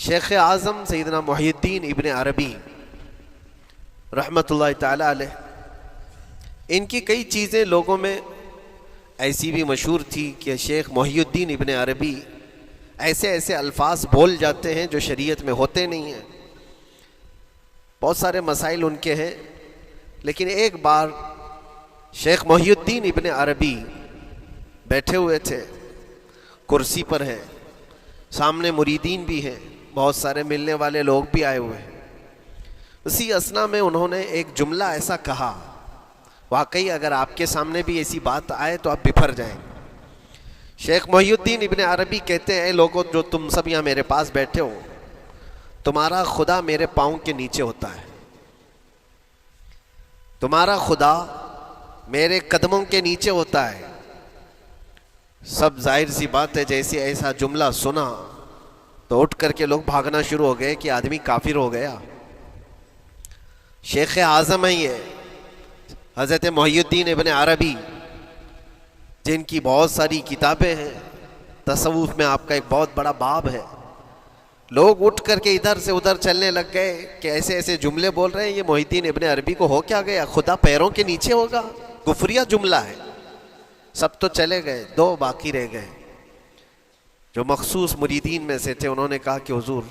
شیخ اعظم سیدنا محی الدین ابن عربی رحمۃ اللہ تعالی علیہ، ان کی کئی چیزیں لوگوں میں ایسی بھی مشہور تھی کہ شیخ محی الدین ابن عربی ایسے ایسے الفاظ بول جاتے ہیں جو شریعت میں ہوتے نہیں ہیں. بہت سارے مسائل ان کے ہیں، لیکن ایک بار شیخ محی الدین ابن عربی بیٹھے ہوئے تھے، کرسی پر ہیں، سامنے مریدین بھی ہیں، بہت سارے ملنے والے لوگ بھی آئے ہوئے ہیں. اسی اثنا میں انہوں نے ایک جملہ ایسا کہا، واقعی اگر آپ کے سامنے بھی ایسی بات آئے تو آپ بپھر جائیں. شیخ محی الدین ابن عربی کہتے ہیں، اے لوگوں جو تم سب یہاں میرے پاس بیٹھے ہو، تمہارا خدا میرے پاؤں کے نیچے ہوتا ہے، تمہارا خدا میرے قدموں کے نیچے ہوتا ہے. سب ظاہر سی بات ہے، جیسے ایسا جملہ سنا تو اٹھ کر کے لوگ بھاگنا شروع ہو گئے کہ آدمی کافر ہو گیا. شیخ اعظم ہیں یہ حضرت محی الدین ابن عربی، جن کی بہت ساری کتابیں ہیں. تصوف میں آپ کا ایک بہت بڑا باب ہے. لوگ اٹھ کر کے ادھر سے ادھر چلنے لگ گئے کہ ایسے ایسے جملے بول رہے ہیں، یہ محی الدین ابن عربی کو ہو کیا گیا؟ خدا پیروں کے نیچے ہوگا؟ کفریہ جملہ ہے. سب تو چلے گئے، دو باقی رہ گئے جو مخصوص مریدین میں سے تھے. انہوں نے کہا کہ حضور،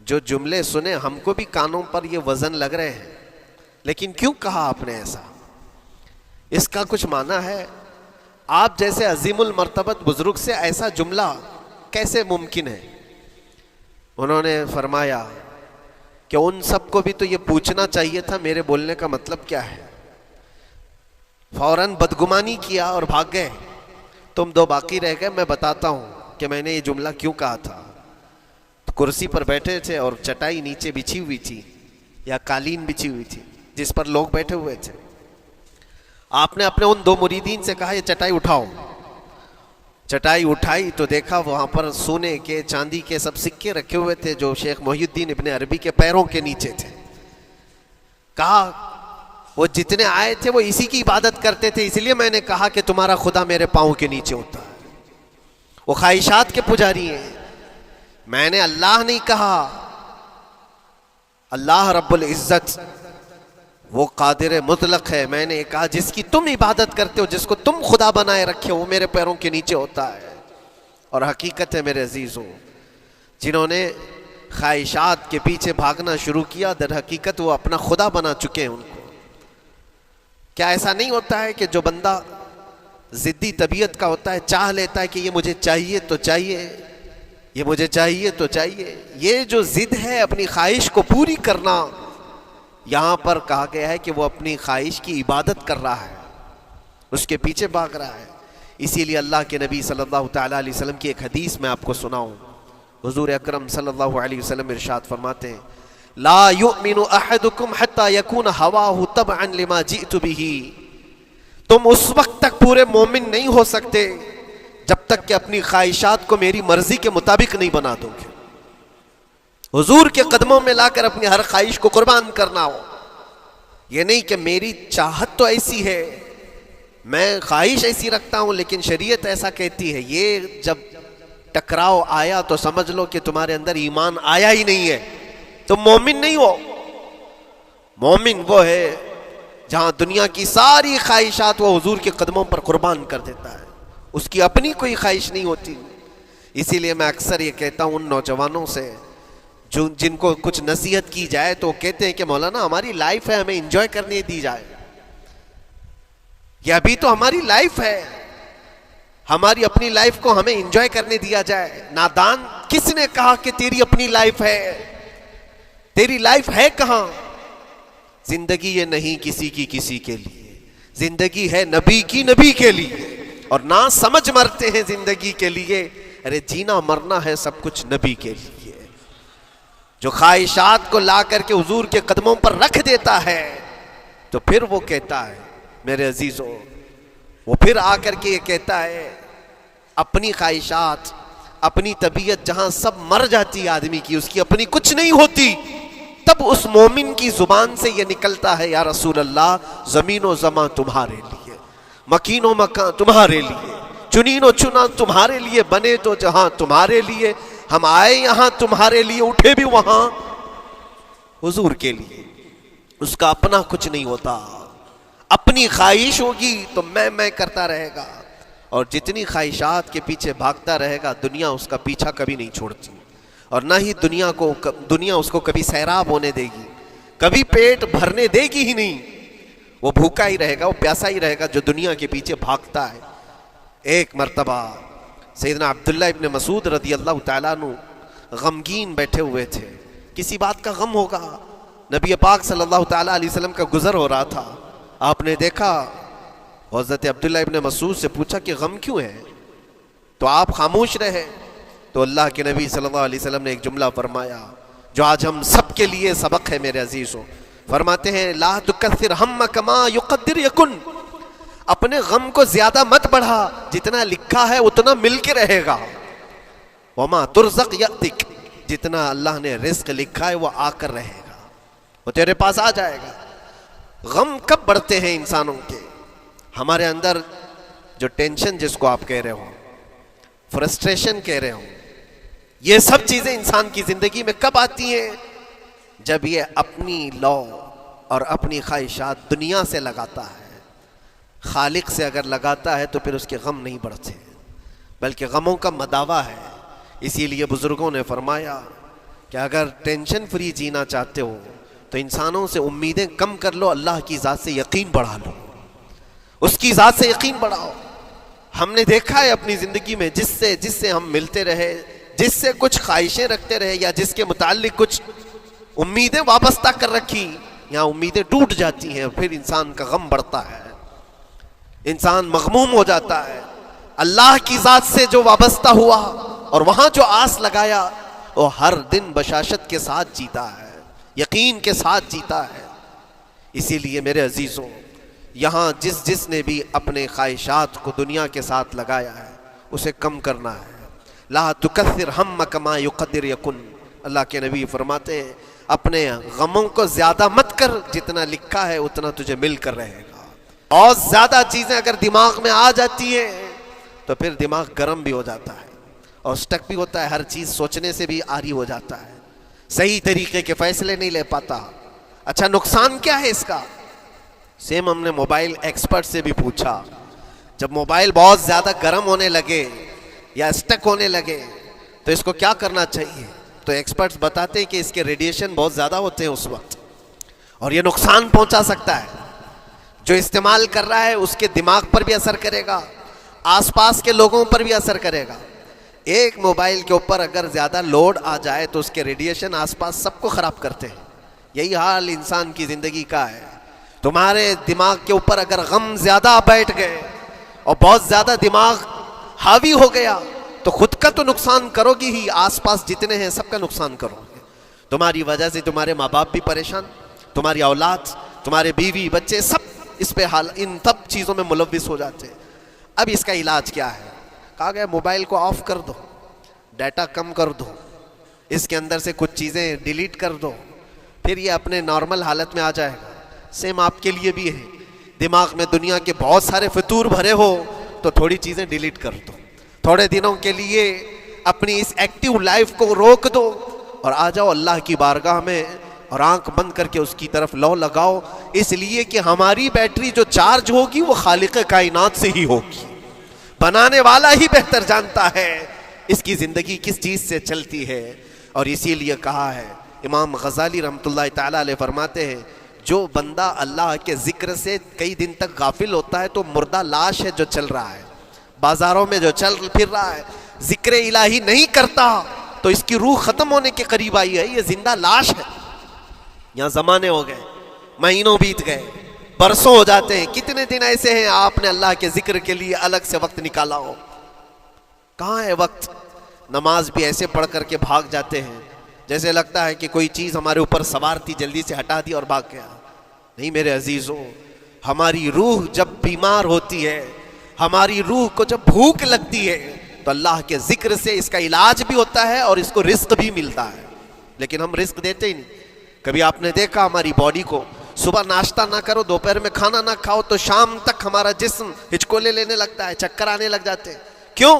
جو جملے سنے ہم کو بھی کانوں پر یہ وزن لگ رہے ہیں، لیکن کیوں کہا آپ نے ایسا؟ اس کا کچھ معنی ہے؟ آپ جیسے عظیم المرتبت بزرگ سے ایسا جملہ کیسے ممکن ہے؟ انہوں نے فرمایا کہ ان سب کو بھی تو یہ پوچھنا چاہیے تھا میرے بولنے کا مطلب کیا ہے. فوراً بدگمانی کیا اور بھاگ گئے. تم دو باقی رہ گئے. میں بتاتا ہوں کہ میں نے یہ جملہ کیوں کہا تھا. تو کرسی پر بیٹھے تھے اور چٹائی نیچے بچھی ہوئی تھی یا قالین بچھی ہوئی تھی جس پر لوگ بیٹھے ہوئے تھے. آپ نے اپنے ان دو مریدین سے کہا یہ چٹائی اٹھاؤ. چٹائی اٹھائی تو دیکھا وہاں پر سونے کے چاندی کے سب سکے رکھے ہوئے تھے جو شیخ محی الدین ابن عربی کے پیروں کے نیچے تھے. کہا وہ جتنے آئے تھے وہ اسی کی عبادت کرتے تھے، اس لیے میں نے کہا کہ تمہارا خدا میرے پاؤں کے نیچے ہوتا ہے. وہ خواہشات کے پجاری ہیں. میں نے اللہ نہیں کہا. اللہ رب العزت وہ قادر مطلق ہے. میں نے کہا جس کی تم عبادت کرتے ہو، جس کو تم خدا بنائے رکھے ہو، وہ میرے پیروں کے نیچے ہوتا ہے. اور حقیقت ہے میرے عزیزوں، جنہوں نے خواہشات کے پیچھے بھاگنا شروع کیا، در حقیقت وہ اپنا خدا بنا چکے ہیں ان کو. کیا ایسا نہیں ہوتا ہے کہ جو بندہ ضدی طبیعت کا ہوتا ہے، چاہ لیتا ہے کہ یہ مجھے چاہیے تو چاہیے، یہ مجھے چاہیے تو چاہیے. یہ جو ضد ہے اپنی خواہش کو پوری کرنا، یہاں پر کہا گیا ہے کہ وہ اپنی خواہش کی عبادت کر رہا ہے، اس کے پیچھے بھاگ رہا ہے. اسی لیے اللہ کے نبی صلی اللہ تعالیٰ علیہ وسلم کی ایک حدیث میں آپ کو سناؤں. حضور اکرم صلی اللہ علیہ وسلم ارشاد فرماتے ہیں، لا یؤمن احدکم حتی یکون ہواہ تبعا لما جئت بہ. تم اس وقت تک پورے مومن نہیں ہو سکتے جب تک کہ اپنی خواہشات کو میری مرضی کے مطابق نہیں بنا دو گے. حضور کے قدموں میں لا کر اپنی ہر خواہش کو قربان کرنا ہو. یہ نہیں کہ میری چاہت تو ایسی ہے، میں خواہش ایسی رکھتا ہوں لیکن شریعت ایسا کہتی ہے. یہ جب ٹکراؤ آیا تو سمجھ لو کہ تمہارے اندر ایمان آیا ہی نہیں ہے، تم مومن نہیں ہو. مومن وہ ہے جہاں دنیا کی ساری خواہشات وہ حضور کے قدموں پر قربان کر دیتا ہے، اس کی اپنی کوئی خواہش نہیں ہوتی. اسی لیے میں اکثر یہ کہتا ہوں ان نوجوانوں سے جن کو کچھ نصیحت کی جائے تو کہتے ہیں کہ مولانا ہماری لائف ہے، ہمیں انجوائے کرنے دی جائے. یہ ابھی تو ہماری لائف ہے، ہماری اپنی لائف کو ہمیں انجوائے کرنے دیا جائے. نادان، کس نے کہا کہ تیری اپنی لائف ہے؟ تیری لائف ہے کہاں؟ زندگی یہ نہیں کسی کی کسی کے لیے، زندگی ہے نبی کی نبی کے لیے. اور نہ سمجھ مرتے ہیں زندگی کے لیے. ارے جینا مرنا ہے سب کچھ نبی کے لیے. جو خواہشات کو لا کر کے حضور کے قدموں پر رکھ دیتا ہے تو پھر وہ کہتا ہے میرے عزیزوں، وہ پھر آ کر کے یہ کہتا ہے اپنی خواہشات، اپنی طبیعت جہاں سب مر جاتی ہے آدمی کی، اس کی اپنی کچھ نہیں ہوتی، تب اس مومن کی زبان سے یہ نکلتا ہے یا رسول اللہ، زمین و زمان تمہارے لیے، مکین و مکان تمہارے لیے، چنین و چنا تمہارے لیے، بنے تو جہاں تمہارے لیے، ہم آئے یہاں تمہارے لیے، اٹھے بھی وہاں حضور کے لیے۔ اس کا اپنا کچھ نہیں ہوتا، اپنی خواہش ہوگی تو میں کرتا رہے گا، اور جتنی خواہشات کے پیچھے بھاگتا رہے گا دنیا اس کا پیچھا کبھی نہیں چھوڑتی، اور نہ ہی دنیا اس کو کبھی سیراب ہونے دے گی، کبھی پیٹ بھرنے دے گی ہی نہیں۔ وہ بھوکا ہی رہے گا، وہ پیاسا ہی رہے گا جو دنیا کے پیچھے بھاگتا ہے۔ ایک مرتبہ سیدنا عبداللہ ابن مسعود رضی اللہ تعالیٰ عنہ غمگین بیٹھے ہوئے تھے، کسی بات کا غم ہوگا، نبی پاک صلی اللہ تعالیٰ علیہ وسلم کا گزر ہو رہا تھا، آپ نے دیکھا، حضرت عبداللہ ابن مسعود سے پوچھا کہ غم کیوں ہے، تو آپ خاموش رہے، تو اللہ کے نبی صلی اللہ علیہ وسلم نے ایک جملہ فرمایا جو آج ہم سب کے لیے سبق ہے میرے عزیزوں، فرماتے ہیں لا تکثر ہمک ما یقدر یکن، اپنے غم کو زیادہ مت بڑھا، جتنا لکھا ہے اتنا مل کے رہے گا، وما ترزق یأتک، جتنا اللہ نے رزق لکھا ہے وہ آ کر رہے گا، وہ تیرے پاس آ جائے گا۔ غم کب بڑھتے ہیں انسانوں کے؟ ہمارے اندر جو ٹینشن جس کو آپ کہہ رہے ہو، فرسٹریشن کہہ رہے ہو، یہ سب چیزیں انسان کی زندگی میں کب آتی ہیں؟ جب یہ اپنی لو اور اپنی خواہشات دنیا سے لگاتا ہے۔ خالق سے اگر لگاتا ہے تو پھر اس کے غم نہیں بڑھتے، بلکہ غموں کا مداوا ہے۔ اسی لیے بزرگوں نے فرمایا کہ اگر ٹینشن فری جینا چاہتے ہو تو انسانوں سے امیدیں کم کر لو، اللہ کی ذات سے یقین بڑھا لو، اس کی ذات سے یقین بڑھاؤ۔ ہم نے دیکھا ہے اپنی زندگی میں جس سے ہم ملتے رہے، جس سے کچھ خواہشیں رکھتے رہے یا جس کے متعلق کچھ امیدیں وابستہ کر رکھی، یہاں امیدیں ٹوٹ جاتی ہیں، پھر انسان کا غم بڑھتا ہے، انسان مغموم ہو جاتا ہے۔ اللہ کی ذات سے جو وابستہ ہوا اور وہاں جو آس لگایا وہ ہر دن بشاشت کے ساتھ جیتا ہے، یقین کے ساتھ جیتا ہے۔ اسی لیے میرے عزیزوں، یہاں جس نے بھی اپنے خواہشات کو دنیا کے ساتھ لگایا ہے اسے کم کرنا ہے۔ لا تکثر ہمک ما یقدر یکن، اللہ کے نبی فرماتے ہیں اپنے غموں کو زیادہ مت کر، جتنا لکھا ہے اتنا تجھے مل کر رہے گا۔ اور زیادہ چیزیں اگر دماغ میں آ جاتی ہیں تو پھر دماغ گرم بھی ہو جاتا ہے اور سٹک بھی ہوتا ہے، ہر چیز سوچنے سے بھی عاری ہو جاتا ہے، صحیح طریقے کے فیصلے نہیں لے پاتا۔ اچھا نقصان کیا ہے اس کا؟ سیم ہم نے موبائل ایکسپرٹ سے بھی پوچھا، جب موبائل بہت زیادہ گرم ہونے لگے یا سٹک ہونے لگے تو اس کو کیا کرنا چاہیے؟ تو ایکسپرٹس بتاتے ہیں کہ اس کے ریڈیشن بہت زیادہ ہوتے ہیں اس وقت، اور یہ نقصان پہنچا سکتا ہے۔ جو استعمال کر رہا ہے اس کے دماغ پر بھی اثر کرے گا، آس پاس کے لوگوں پر بھی اثر کرے گا۔ ایک موبائل کے اوپر اگر زیادہ لوڈ آ جائے تو اس کے ریڈیشن آس پاس سب کو خراب کرتے ہیں۔ یہی حال انسان کی زندگی کا ہے۔ تمہارے دماغ کے اوپر اگر غم زیادہ بیٹھ گئے اور بہت زیادہ دماغ حاوی ہو گیا تو خود کا تو نقصان کرو گی ہی، آس پاس جتنے ہیں سب کا نقصان کرو گے۔ تمہاری وجہ سے تمہارے ماں باپ بھی پریشان، تمہاری اولاد، تمہارے بیوی بچے سب اس پہ ان سب چیزوں میں ملوث ہو جاتے ہیں۔ اب اس کا علاج کیا ہے؟ کہا گیا موبائل کو آف کر دو، ڈیٹا کم کر دو، اس کے اندر سے کچھ چیزیں ڈیلیٹ کر دو، پھر یہ اپنے نارمل حالت میں آ جائے گا۔ سیم آپ کے لیے بھی ہے، دماغ میں دنیا کے بہت سارے فطور بھرے ہو تو تھوڑی چیزیں ڈیلیٹ کر دو، تھوڑے دنوں کے لیے اپنی اس ایکٹیو لائف کو روک دو اور آ جاؤ اللہ کی بارگاہ میں اور آنکھ بند کر کے اس کی طرف لو لگاؤ، اس لیے کہ ہماری بیٹری جو چارج ہوگی وہ خالق کائنات سے ہی ہوگی، بنانے والا ہی بہتر جانتا ہے اس کی زندگی کس چیز سے چلتی ہے۔ اور اسی لیے کہا ہے، امام غزالی رحمۃ اللہ تعالیٰ علیہ فرماتے ہیں جو بندہ اللہ کے ذکر سے کئی دن تک غافل ہوتا ہے تو مردہ لاش ہے جو چل رہا ہے، بازاروں میں جو چل پھر رہا ہے، ذکر الہی نہیں کرتا تو اس کی روح ختم ہونے کے قریب آئی ہے، یہ زندہ لاش ہے۔ یہاں زمانے ہو گئے، مہینوں بیت گئے، برسوں ہو جاتے ہیں، کتنے دن ایسے ہیں آپ نے اللہ کے ذکر کے لیے الگ سے وقت نکالا ہو؟ کہاں ہے وقت؟ نماز بھی ایسے پڑھ کر کے بھاگ جاتے ہیں جیسے لگتا ہے کہ کوئی چیز ہمارے اوپر سوار تھی، جلدی سے ہٹا دی اور بھاگ گیا۔ نہیں میرے عزیزوں، ہماری روح جب بیمار ہوتی ہے، ہماری روح کو جب بھوک لگتی ہے تو اللہ کے ذکر سے اس کا علاج بھی ہوتا ہے اور اس کو رزق بھی ملتا ہے، لیکن ہم رزق دیتے ہی نہیں۔ کبھی آپ نے دیکھا ہماری باڈی کو، صبح ناشتہ نہ کرو، دوپہر میں کھانا نہ کھاؤ تو شام تک ہمارا جسم ہچکولے لینے لگتا ہے، چکر آنے لگ جاتے ہیں۔ کیوں؟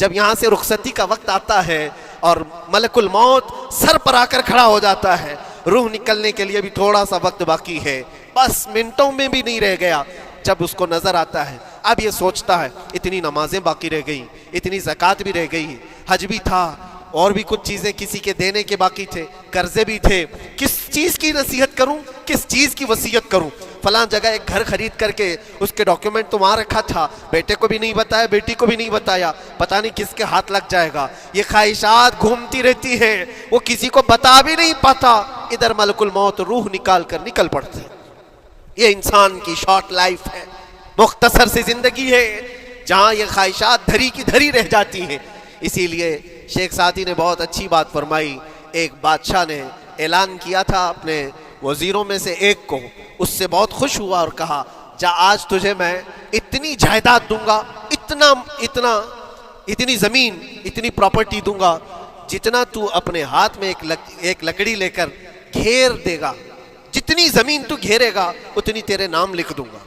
جب یہاں سے رخصتی کا وقت آتا ہے اور ملک الموت سر پر آ کر کھڑا ہو جاتا ہے، روح نکلنے کے لیے بھی تھوڑا سا وقت باقی ہے، بس منٹوں میں بھی نہیں رہ گیا، جب اس کو نظر آتا ہے اب یہ سوچتا ہے اتنی نمازیں باقی رہ گئی، اتنی زکوٰۃ بھی رہ گئی، حج بھی تھا، اور بھی کچھ چیزیں کسی کے دینے کے باقی تھے، قرضے بھی تھے، کس چیز کی نصیحت کروں، کس چیز کی وصیت کروں؟ فلاں جگہ ایک گھر خرید کر کے اس کے ڈاکیومنٹ تو وہاں رکھا تھا، بیٹے کو بھی نہیں بتایا، بیٹی کو بھی نہیں بتایا، پتہ نہیں کس کے ہاتھ لگ جائے گا۔ یہ خواہشات گھومتی رہتی ہیں، وہ کسی کو بتا بھی نہیں پاتا، ادھر ملک الموت روح نکال کر نکل پڑتے۔ یہ انسان کی شارٹ لائف ہے، مختصر سی زندگی ہے جہاں یہ خواہشات دھری کی دھری رہ جاتی ہیں۔ اسی لیے شیخ سعدی نے بہت اچھی بات فرمائی، ایک بادشاہ نے اعلان کیا تھا اپنے وزیروں میں سے ایک کو، اس سے بہت خوش ہوا اور کہا جا آج تجھے میں اتنی جائیداد دوں گا، اتنی زمین، اتنی پراپرٹی دوں گا، جتنا تو اپنے ہاتھ میں ایک لکڑی لے کر گھیر دے گا، جتنی زمین تو گھیرے گا اتنی تیرے نام لکھ دوں گا،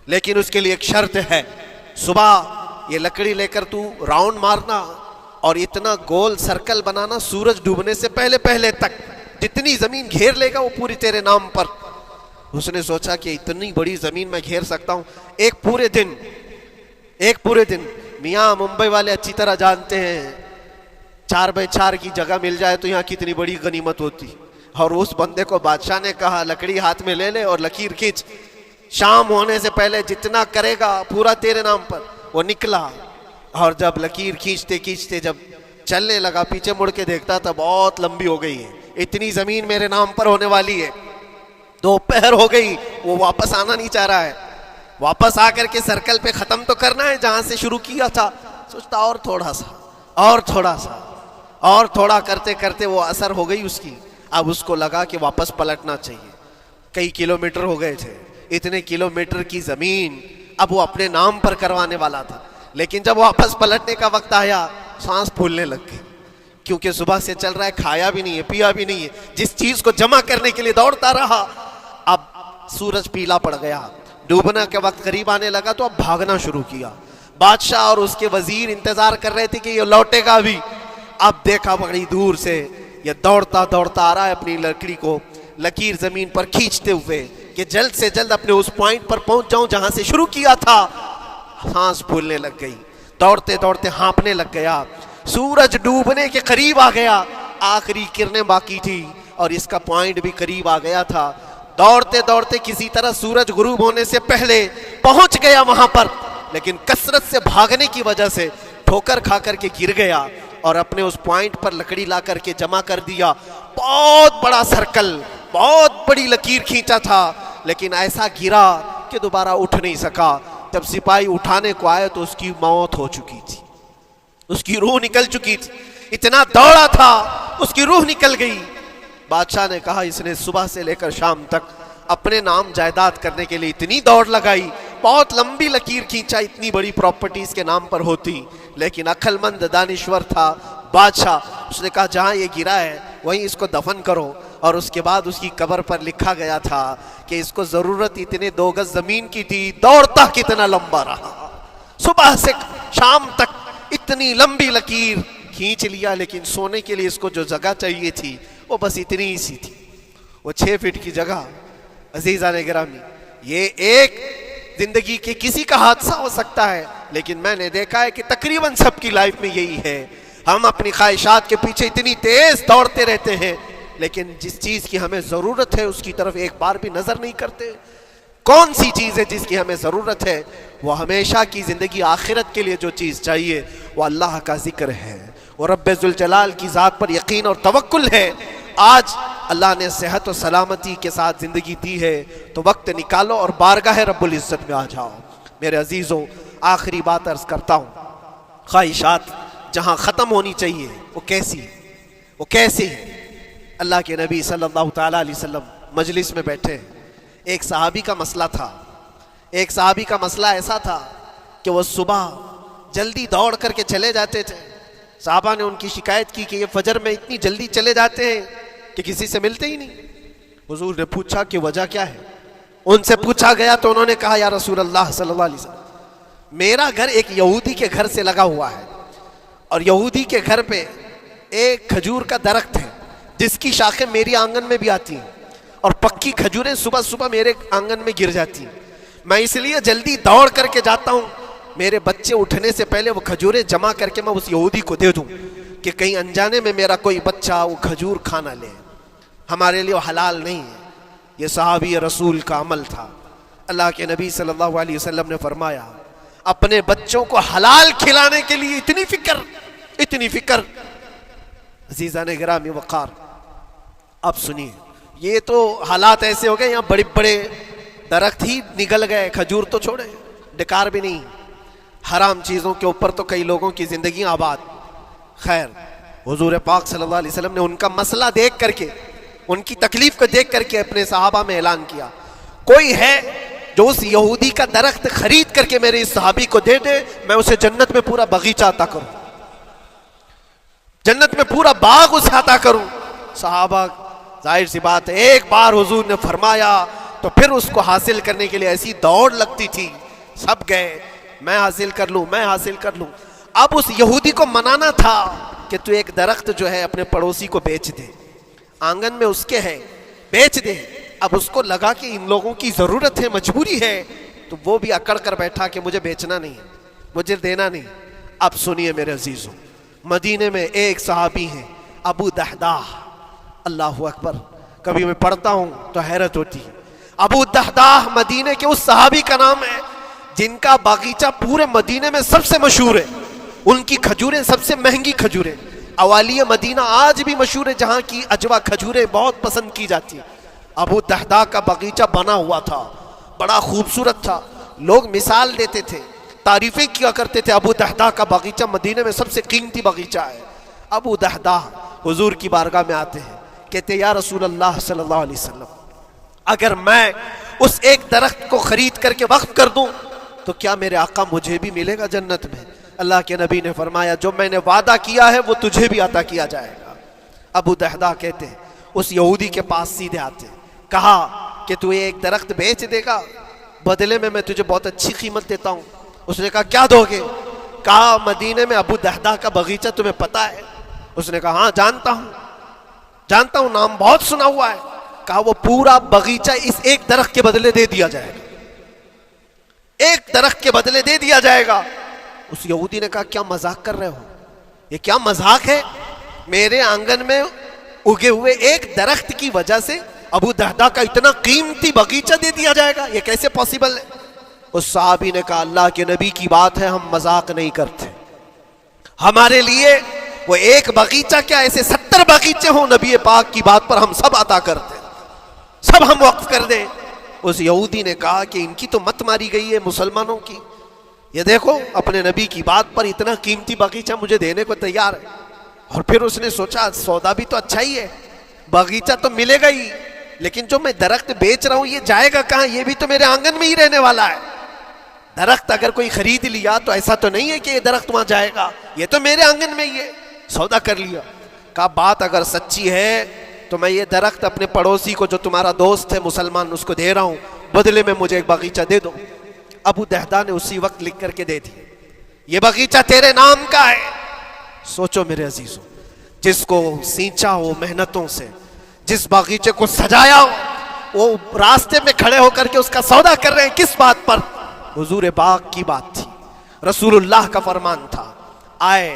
لیکن اس کے لیے ایک شرط ہے، صبح یہ لکڑی لے کر تو راؤنڈ مارنا اور اتنا گول سرکل بنانا سورج ڈوبنے سے پہلے پہلے تک، جتنی زمین گھیر لے گا وہ پوری تیرے نام پر۔ اس نے سوچا کہ اتنی بڑی زمین میں گھیر سکتا ہوں، ایک پورے دن میاں ممبئی والے اچھی طرح جانتے ہیں 4x4 کی جگہ مل جائے تو یہاں کتنی بڑی غنیمت ہوتی، اور اس بندے کو بادشاہ نے کہا لکڑی ہاتھ میں لے لے اور لکیر کھینچ، شام ہونے سے پہلے جتنا کرے گا پورا تیرے نام پر۔ وہ نکلا اور جب لکیر کھینچتے کھینچتے جب چلنے لگا، پیچھے مڑ کے دیکھتا تھا بہت لمبی ہو گئی ہے، اتنی زمین میرے نام پر ہونے والی ہے، دوپہر ہو گئی، وہ واپس آنا نہیں چاہ رہا ہے، واپس آ کر کے سرکل پہ ختم تو کرنا ہے جہاں سے شروع کیا تھا، سوچتا اور تھوڑا کرتے کرتے وہ اثر ہو گئی اس کی، اب اس کو لگا کہ واپس پلٹنا چاہیے، کئی کلومیٹر ہو گئے تھے، اتنے کلومیٹر کی زمین اب وہ اپنے نام پر کروانے والا تھا، لیکن جب واپس پلٹنے کا وقت آیا سانس پھولنے لگ گئی، کیونکہ صبح سے چل رہا ہے، کھایا بھی نہیں ہے، پیا بھی نہیں ہے، جس چیز کو جمع کرنے کے لیے دوڑتا رہا، اب سورج پیلا پڑ گیا، ڈوبنا کے وقت قریب آنے لگا تو اب بھاگنا شروع کیا۔ بادشاہ اور اس کے وزیر انتظار کر رہے تھے کہ یہ لوٹے گا بھی، اب دیکھا بڑی دور سے یہ دوڑتا آ رہا ہے اپنی لکڑی کو لکیر زمین پر کھینچتے ہوئے کہ جلد سے جلد اپنے اس پوائنٹ پر پہنچ جاؤں جہاں سے شروع کیا تھا۔ سانس پھولنے لگ گئی، دوڑتے ہانپنے لگ گیا، سورج ڈوبنے کے قریب آ گیا، آخری کرنیں باقی تھی اور اس کا پوائنٹ بھی قریب آ گیا تھا، دوڑتے کسی طرح سورج غروب ہونے سے پہلے پہنچ گیا وہاں پر، لیکن کثرت سے بھاگنے کی وجہ سے ٹھوکر کھا کر کے گر گیا اور اپنے اس پوائنٹ پر لکڑی لا کر کے جمع کر دیا، بہت بڑا سرکل، بہت بڑی لکیر کھینچا تھا، لیکن ایسا گرا کہ دوبارہ اٹھ نہیں سکا۔ جب سپاہی اٹھانے کو آئے تو اس کی موت ہو چکی تھی، اس کی روح نکل چکی تھی، اتنا دوڑا تھا اس کی روح نکل گئی۔ بادشاہ نے کہا اس نے صبح سے لے کر شام تک اپنے نام جائیداد کرنے کے لیے اتنی دوڑ لگائی، بہت لمبی لکیر کھینچا، اتنی بڑی پراپرٹیز کے نام پر ہوتی، لیکن عقل مند دانشور تھا بادشاہ، اس نے کہا جہاں یہ گرا ہے وہیں اس کو دفن کرو، اور اس کے بعد اس کی قبر پر لکھا گیا تھا کہ اس کو ضرورت اتنے 2 گز زمین کی تھی، دوڑتا کتنا لمبا رہا، صبح سے شام تک اتنی لمبی لکیر کھینچ لیا، لیکن سونے کے لیے اس کو جو جگہ چاہیے تھی وہ بس اتنی ہی سی تھی، وہ 6 فٹ کی جگہ۔ عزیزان گرامی، یہ ایک زندگی کے کسی کا حادثہ ہو سکتا ہے، لیکن میں نے دیکھا ہے کہ تقریباً سب کی لائف میں یہی ہے، ہم اپنی خواہشات کے پیچھے اتنی تیز دوڑتے رہتے ہیں، لیکن جس چیز کی ہمیں ضرورت ہے اس کی طرف ایک بار بھی نظر نہیں کرتے۔ کون سی چیز ہے جس کی ہمیں ضرورت ہے؟ وہ ہمیشہ کی زندگی آخرت کے لیے جو چیز چاہیے وہ اللہ کا ذکر ہے، وہ رب ذوالجلال کی ذات پر یقین اور توکل ہے۔ آج اللہ نے صحت و سلامتی کے ساتھ زندگی دی ہے تو وقت نکالو اور بارگاہ رب العزت میں آ جاؤ۔ میرے عزیزوں، آخری بات عرض کرتا ہوں، خواہشات جہاں ختم ہونی چاہیے وہ کیسی ہے؟ اللہ کے نبی صلی اللہ تعالیٰ علیہ وسلم مجلس میں بیٹھے ہیں، ایک صحابی کا مسئلہ ایسا تھا کہ وہ صبح جلدی دوڑ کر کے چلے جاتے تھے، صحابہ نے ان کی شکایت کی کہ یہ فجر میں اتنی جلدی چلے جاتے ہیں کہ کسی سے ملتے ہی نہیں۔ حضور نے پوچھا کہ وجہ کیا ہے؟ ان سے پوچھا گیا تو انہوں نے کہا یا رسول اللہ صلی اللہ علیہ وسلم، میرا گھر ایک یہودی کے گھر سے لگا ہوا ہے، اور یہودی کے گھر پہ ایک کھجور کا درخت ہے جس کی شاخیں میری آنگن میں بھی آتی ہیں، اور پکی کھجوریں صبح صبح میرے آنگن میں گر جاتی ہیں۔ میں اس لیے جلدی دوڑ کر کے جاتا ہوں، میرے بچے اٹھنے سے پہلے وہ کھجوریں جمع کر کے میں اس یہودی کو دے دوں کہ کہیں انجانے میں میرا کوئی بچہ وہ کھجور کھانا لے۔ ہمارے لیے وہ حلال نہیں ہے۔ یہ صحابی رسول کا عمل تھا۔ اللہ کے نبی صلی اللہ علیہ وسلم نے فرمایا اپنے بچوں کو حلال کھلانے کے لیے اتنی فکر۔ عزیزان گرامی وقار، اب سنیے، یہ تو حالات ایسے ہو گئے، یہاں بڑے بڑے درخت ہی نگل گئے، کھجور تو چھوڑے، ڈکار بھی نہیں۔ حرام چیزوں کے اوپر تو کئی لوگوں کی زندگی آباد۔ خیر، حضور پاک صلی اللہ علیہ وسلم نے ان کا مسئلہ دیکھ کر کے، ان کی تکلیف کو دیکھ کر کے اپنے صحابہ میں اعلان کیا، کوئی ہے جو اس یہودی کا درخت خرید کر کے میرے اس صحابی کو دے دے، میں اسے جنت میں پورا باغیچہ عطا کروں، جنت میں پورا باغ اسے عطا کروں۔ صحابہ، ظاہر سی بات ہے، ایک بار حضور نے فرمایا تو پھر اس کو حاصل کرنے کے لیے ایسی دوڑ لگتی تھی، سب گئے، میں حاصل کر لوں، میں حاصل کر لوں۔ اب اس یہودی کو منانا تھا کہ تو ایک درخت جو ہے اپنے پڑوسی کو بیچ دے، آنگن میں اس کے ہے، بیچ دے۔ اب اس کو لگا کہ ان لوگوں کی ضرورت ہے، مجبوری ہے، تو وہ بھی اکڑ کر بیٹھا کہ مجھے بیچنا نہیں، مجھے دینا نہیں۔ اب سنیے میرے عزیزوں، مدینے میں ایک صحابی ہیں ابو دحداح، اللہ اکبر، کبھی میں پڑھتا ہوں تو حیرت ہوتی ہے۔ ابو دحداح مدینے کے اس صحابی کا نام ہے جن کا باغیچہ پورے مدینے میں سب سے مشہور ہے، ان کی کھجوریں سب سے مہنگی کھجوریں، اوالی مدینہ آج بھی مشہور ہے، جہاں کی اجوا کھجوریں بہت پسند کی جاتی ہیں۔ ابو دحداح کا باغیچہ بنا ہوا تھا، بڑا خوبصورت تھا، لوگ مثال دیتے تھے، تعریفیں کیا کرتے تھے، ابو دحداح کا باغیچہ مدینے میں سب سے قیمتی باغیچہ ہے۔ ابو دحداح حضور کی بارگاہ میں آتے ہیں، کہتے ہیں یا رسول اللہ صلی اللہ علیہ وسلم، اگر میں اس ایک درخت کو خرید کر کے وقف کر دوں تو کیا میرے آقا مجھے بھی ملے گا جنت میں؟ اللہ کے نبی نے فرمایا جو میں نے وعدہ کیا ہے وہ تجھے بھی عطا کیا جائے گا۔ ابو دحداح کہتے ہیں اس یہودی کے پاس سیدھے آتے ہیں، کہا کہ تو یہ ایک درخت بیچ دے گا، بدلے میں تجھے بہت اچھی قیمت دیتا ہوں۔ اس نے کہا کیا دو گے؟ کہا مدینے میں ابو دحداح کا باغیچہ تمہیں پتہ ہے؟ اس نے کہا ہاں جانتا ہوں، نام بہت سنا ہوا ہے۔ کہا وہ پورا باغیچہ اس ایک درخت کے بدلے دے دیا جائے گا، ایک درخت کے بدلے دے دیا جائے گا۔ اس یہودی نے کہا کیا مذاق کر رہے ہو؟ یہ کیا مذاق ہے؟ میرے آنگن میں اگے ہوئے ایک درخت کی وجہ سے ابو دحداح کا اتنا قیمتی باغیچہ دے دیا جائے گا، یہ کیسے پاسبل ہے؟ اس صحابی نے کہا اللہ کے نبی کی بات ہے، ہم مذاق نہیں کرتے، ہمارے لیے وہ ایک باغیچہ کیا ایسے 70 باغیچے ہوں، نبی پاک کی بات پر ہم سب عطا کرتے، سب ہم وقف کر دیں۔ اس یہودی نے کہا کہ ان کی تو مت ماری گئی ہے مسلمانوں کی، یہ دیکھو اپنے نبی کی بات پر اتنا قیمتی باغیچہ مجھے دینے کو تیار ہے۔ اور پھر اس نے سوچا سودا بھی تو اچھا ہی ہے، باغیچہ تو ملے گا ہی، لیکن جو میں درخت بیچ رہا ہوں یہ جائے گا کہاں؟ یہ بھی تو میرے آنگن میں ہی رہنے والا ہے۔ درخت اگر کوئی خرید لیا تو ایسا تو نہیں ہے کہ یہ درخت وہاں جائے گا، یہ تو میرے آنگن میں ہی ہے۔ سودا کر لیا۔ کہا بات اگر سچی ہے تو میں یہ درخت اپنے پڑوسی کو جو تمہارا دوست ہے مسلمان اس کو دے رہا ہوں، بدلے میں مجھے ایک باغیچہ دے دو۔ ابو دحداح نے اسی وقت لکھ کر کے دے دی، یہ باغیچہ تیرے نام کا ہے۔ سوچو میرے عزیزوں، جس کو سینچا ہو محنتوں سے، جس باغیچے کو سجایا ہو، وہ راستے میں کھڑے ہو کر کے اس کا سودا کر رہے ہیں، کس بات پر؟ حضور پاک کی بات تھی، رسول اللہ کا فرمان تھا۔ آئے،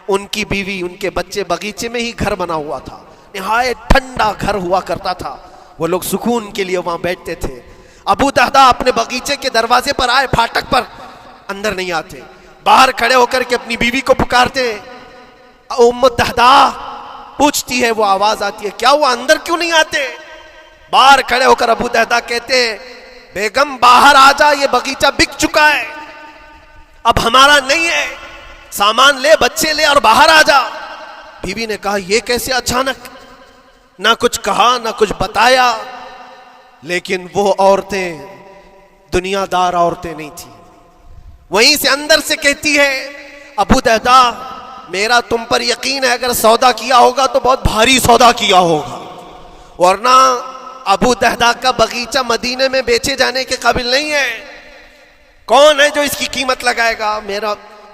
ان کی بیوی ان کے بچے، باغیچے میں ہی گھر بنا ہوا تھا، نہایت ٹھنڈا گھر ہوا کرتا تھا، وہ لوگ سکون کے لیے وہاں بیٹھتے تھے۔ ابو دحداح اپنے باغیچے کے دروازے پر آئے، پھاٹک پر، اندر نہیں آتے، باہر کھڑے ہو کر کے اپنی بیوی کو پکارتے، ام دحداح پوچھتی ہے، وہ آواز آتی ہے کیا وہ اندر کیوں نہیں آتے؟ باہر کھڑے ہو کر ابو دحداح کہتے ہیں بیگم باہر آ جا، یہ باغیچہ بک چکا ہے، اب ہمارا نہیں ہے، سامان لے، بچے لے اور باہر آ جا۔ بیوی نے کہا یہ کیسے اچانک؟ نہ کچھ کہا نہ کچھ بتایا، لیکن وہ عورتیں دنیا دار عورتیں نہیں تھیں، وہیں سے اندر سے کہتی ہے ابو دحداح میرا تم پر یقین ہے اگر سودا کیا ہوگا تو بہت بھاری سودا کیا ہوگا، ورنہ ابو دحداح کا باغیچہ مدینے میں بیچے جانے کے قابل نہیں ہے، کون ہے جو اس کی قیمت لگائے گا؟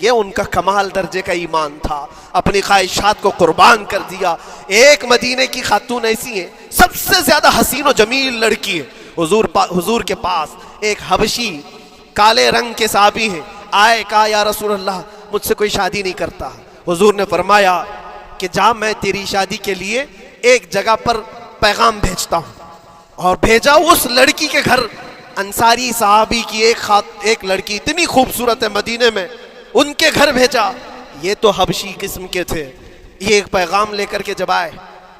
یہ ان کا کمال درجے کا ایمان تھا، اپنی خواہشات کو قربان کر دیا۔ ایک مدینے کی خاتون ایسی ہے، سب سے زیادہ حسین و جمیل لڑکی ہے، حضور کے پاس ایک حبشی کالے رنگ کے صحابی ہیں، آئے کہا یا رسول اللہ مجھ سے کوئی شادی نہیں کرتا۔ حضور نے فرمایا کہ جا میں تیری شادی کے لیے ایک جگہ پر پیغام بھیجتا ہوں، اور بھیجا اس لڑکی کے گھر۔ انصاری صحابی کی ایک لڑکی اتنی خوبصورت ہے مدینے میں، ان کے گھر بھیجا۔ یہ تو حبشی قسم کے تھے، یہ ایک پیغام لے کر کے جب آئے،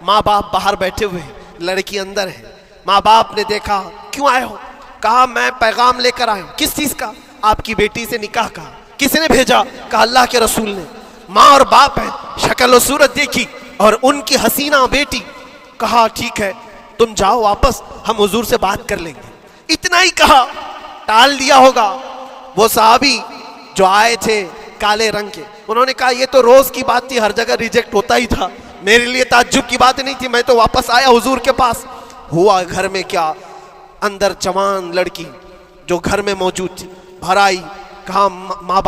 ماں باپ باہر بیٹھے ہوئے ہیں، لڑکی اندر ہے۔ ماں باپ نے دیکھا کیوں آئے ہو؟ کہا میں پیغام لے کر آیا ہوں۔ کس چیز کا؟ آپ کی بیٹی سے نکاح کا۔ کس نے بھیجا؟ کہا اللہ کے رسول نے۔ ماں اور باپ ہیں، شکل و صورت دیکھی اور ان کی حسینہ بیٹی۔ کہا ٹھیک ہے تم جاؤ واپس، ہم حضور سے بات کر لیں گے۔ اتنا ہی کہا، ٹال دیا ہوگا۔ وہ صحابی جو آئے تھے کالے رنگ کے، انہوں نے کہا یہ تو روز کی بات تھی، ہر جگہ ریجیکٹ ہوتا ہی تھا، میرے لیے تعجب کی بات نہیں تھی، میں تو واپس آیا حضور کے پاس۔ ہوا گھر میں کیا، اندر جوان لڑکی جو گھر میں موجود تھی بھر آئی، کہا ماں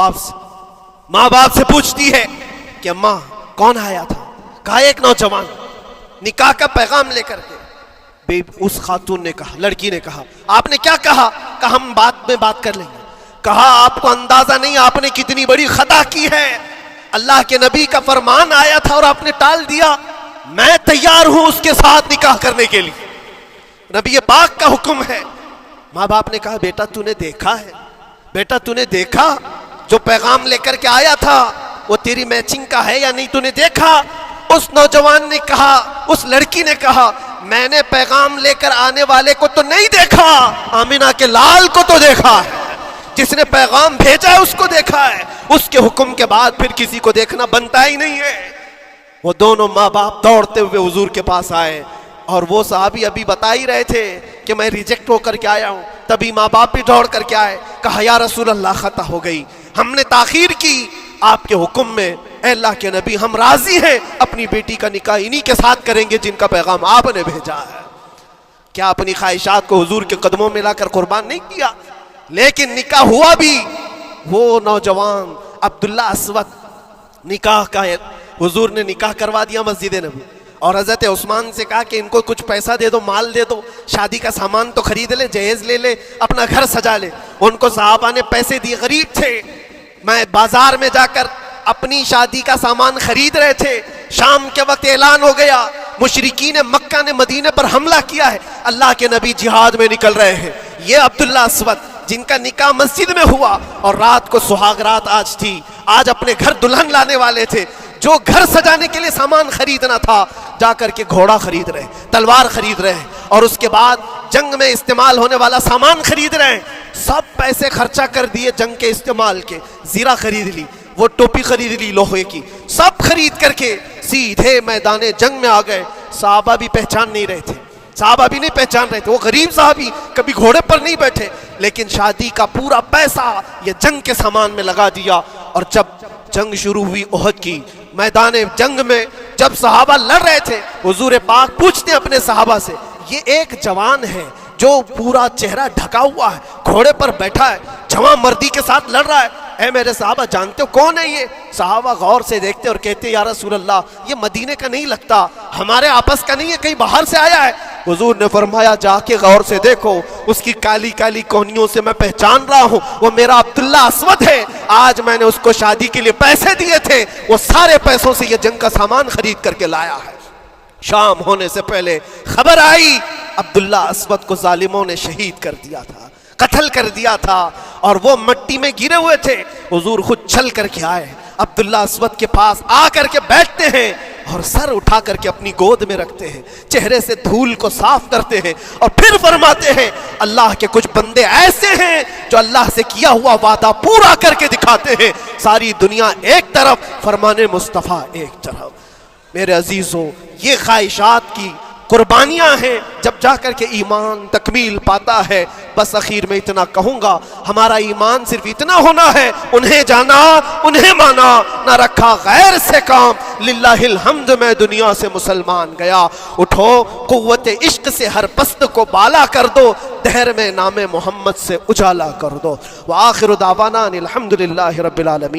باپ سے پوچھتی ہے کہ اماں کون آیا تھا؟ کہا ایک نوجوان نکاح کا پیغام لے کر کے۔ اس خاتون نے کہا، لڑکی نے کہا آپ نے کیا کہا؟ کہا ہم بعد میں بات کر لیں گے۔ کہا آپ کو اندازہ نہیں آپ نے کتنی بڑی خطا کی ہے، اللہ کے نبی کا فرمان آیا تھا اور آپ نے ٹال دیا، میں تیار ہوں اس کے ساتھ نکاح کرنے کے لیے، نبی پاک کا حکم ہے۔ ماں باپ نے کہا بیٹا تو نے دیکھا ہے، بیٹا تو نے دیکھا جو پیغام لے کر کے آیا تھا وہ تیری میچنگ کا ہے یا نہیں، تو نے دیکھا؟ اس نوجوان نے کہا، اس لڑکی نے کہا میں نے پیغام لے کر آنے والے کو تو نہیں دیکھا، آمینہ کے لال کو تو دیکھا ہے، جس نے پیغام بھیجا ہے اس کو دیکھا ہے، اس کے حکم کے بعد پھر کسی کو دیکھنا بنتا ہی نہیں ہے۔ وہ دونوں ماں باپ دوڑتے ہوئے حضور کے پاس آئے، اور وہ صحابی ابھی بتا ہی رہے تھے کہ میں ریجیکٹ ہو کر کے آیا ہوں، تبھی ماں باپ بھی دوڑ کر کے آئے، کہا یا رسول اللہ خطا ہو گئی، ہم نے تاخیر کی آپ کے حکم میں، اے اللہ کے نبی ہم راضی ہیں، اپنی بیٹی کا نکاح انہی کے ساتھ کریں گے جن کا پیغام آپ نے بھیجا ہے۔ کیا اپنی خواہشات کو حضور کے قدموں میں لا کر قربان نہیں کیا؟ لیکن نکاح ہوا بھی۔ وہ نوجوان عبداللہ اسود نکاح کا حضور نے نکاح کروا دیا مسجد نبی، اور حضرت عثمان سے کہا کہ ان کو کچھ پیسہ دے دو، مال دے دو، شادی کا سامان تو خرید لے، جہیز لے لے، اپنا گھر سجا لے۔ ان کو صحابہ نے پیسے دیے، غریب تھے، میں بازار میں جا کر اپنی شادی کا سامان خرید رہے تھے، شام کے وقت اعلان ہو گیا مشرکین مکہ نے مدینے پر حملہ کیا ہے، اللہ کے نبی جہاد میں نکل رہے ہیں۔ یہ عبداللہ اسود جن کا نکاح مسجد میں ہوا اور رات کو سہاگ رات آج تھی، آج اپنے گھر دلہن لانے والے تھے، جو گھر سجانے کے لیے سامان خریدنا تھا جا کر کے گھوڑا خرید رہے، تلوار خرید رہے، اور اس کے بعد جنگ میں استعمال ہونے والا سامان خرید رہے ہیں، سب پیسے خرچہ کر دیے جنگ کے استعمال کے، زیرہ خرید لی، وہ ٹوپی خرید لی لوہے کی، سب خرید کر کے سیدھے میدان جنگ میں آ گئے۔ صحابہ بھی پہچان نہیں رہے تھے، صحابہ بھی نہیں پہچان رہے تھے، وہ غریب صحابی کبھی گھوڑے پر نہیں بیٹھے، لیکن شادی کا پورا پیسہ یہ جنگ کے سامان میں لگا دیا۔ اور جب جنگ شروع ہوئی احد کی، میدان جنگ میں جب صحابہ لڑ رہے تھے، حضور پاک پوچھتے اپنے صحابہ سے، یہ ایک جوان ہے جو پورا چہرہ ڈھکا ہوا ہے، گھوڑے پر بیٹھا ہے، جوان مردی کے ساتھ لڑ رہا ہے، اے میرے صحابہ جانتے ہو کون ہے یہ؟ صحابہ غور سے دیکھتے اور کہتے یا رسول اللہ یہ مدینے کا نہیں لگتا، ہمارے آپس کا نہیں ہے، کہیں باہر سے آیا ہے۔ حضور نے فرمایا جا کے غور سے دیکھو، اس کی کالی کالی کونیوں سے میں پہچان رہا ہوں، وہ میرا عبداللہ اسود ہے، آج میں نے اس کو شادی کے لیے پیسے دیے تھے، وہ سارے پیسوں سے یہ جنگ کا سامان خرید کر کے لایا ہے۔ شام ہونے سے پہلے خبر آئی عبداللہ اسود کو ظالموں نے شہید کر دیا تھا، قتل کر دیا تھا، اور وہ مٹی میں گرے ہوئے تھے۔ حضور خود چل کر کے آئے، عبداللہ اسود کے پاس آ کر کے بیٹھتے ہیں اور سر اٹھا کر کے اپنی گود میں رکھتے ہیں، چہرے سے دھول کو صاف کرتے ہیں، اور پھر فرماتے ہیں اللہ کے کچھ بندے ایسے ہیں جو اللہ سے کیا ہوا وعدہ پورا کر کے دکھاتے ہیں، ساری دنیا ایک طرف، فرمان مصطفیٰ ایک طرف۔ میرے عزیزوں، یہ خواہشات کی قربانیاں ہیں جب جا کر کے ایمان تکمیل پاتا ہے۔ بس اخیر میں اتنا کہوں گا، ہمارا ایمان صرف اتنا ہونا ہے، انہیں جانا انہیں مانا، نہ رکھا غیر سے کام، للہ الحمد میں دنیا سے مسلمان گیا۔ اٹھو قوت عشق سے ہر پست کو بالا کر دو، دہر میں نام محمد سے اجالا کر دو۔ وآخر دعوانا الحمدللہ رب العالمین۔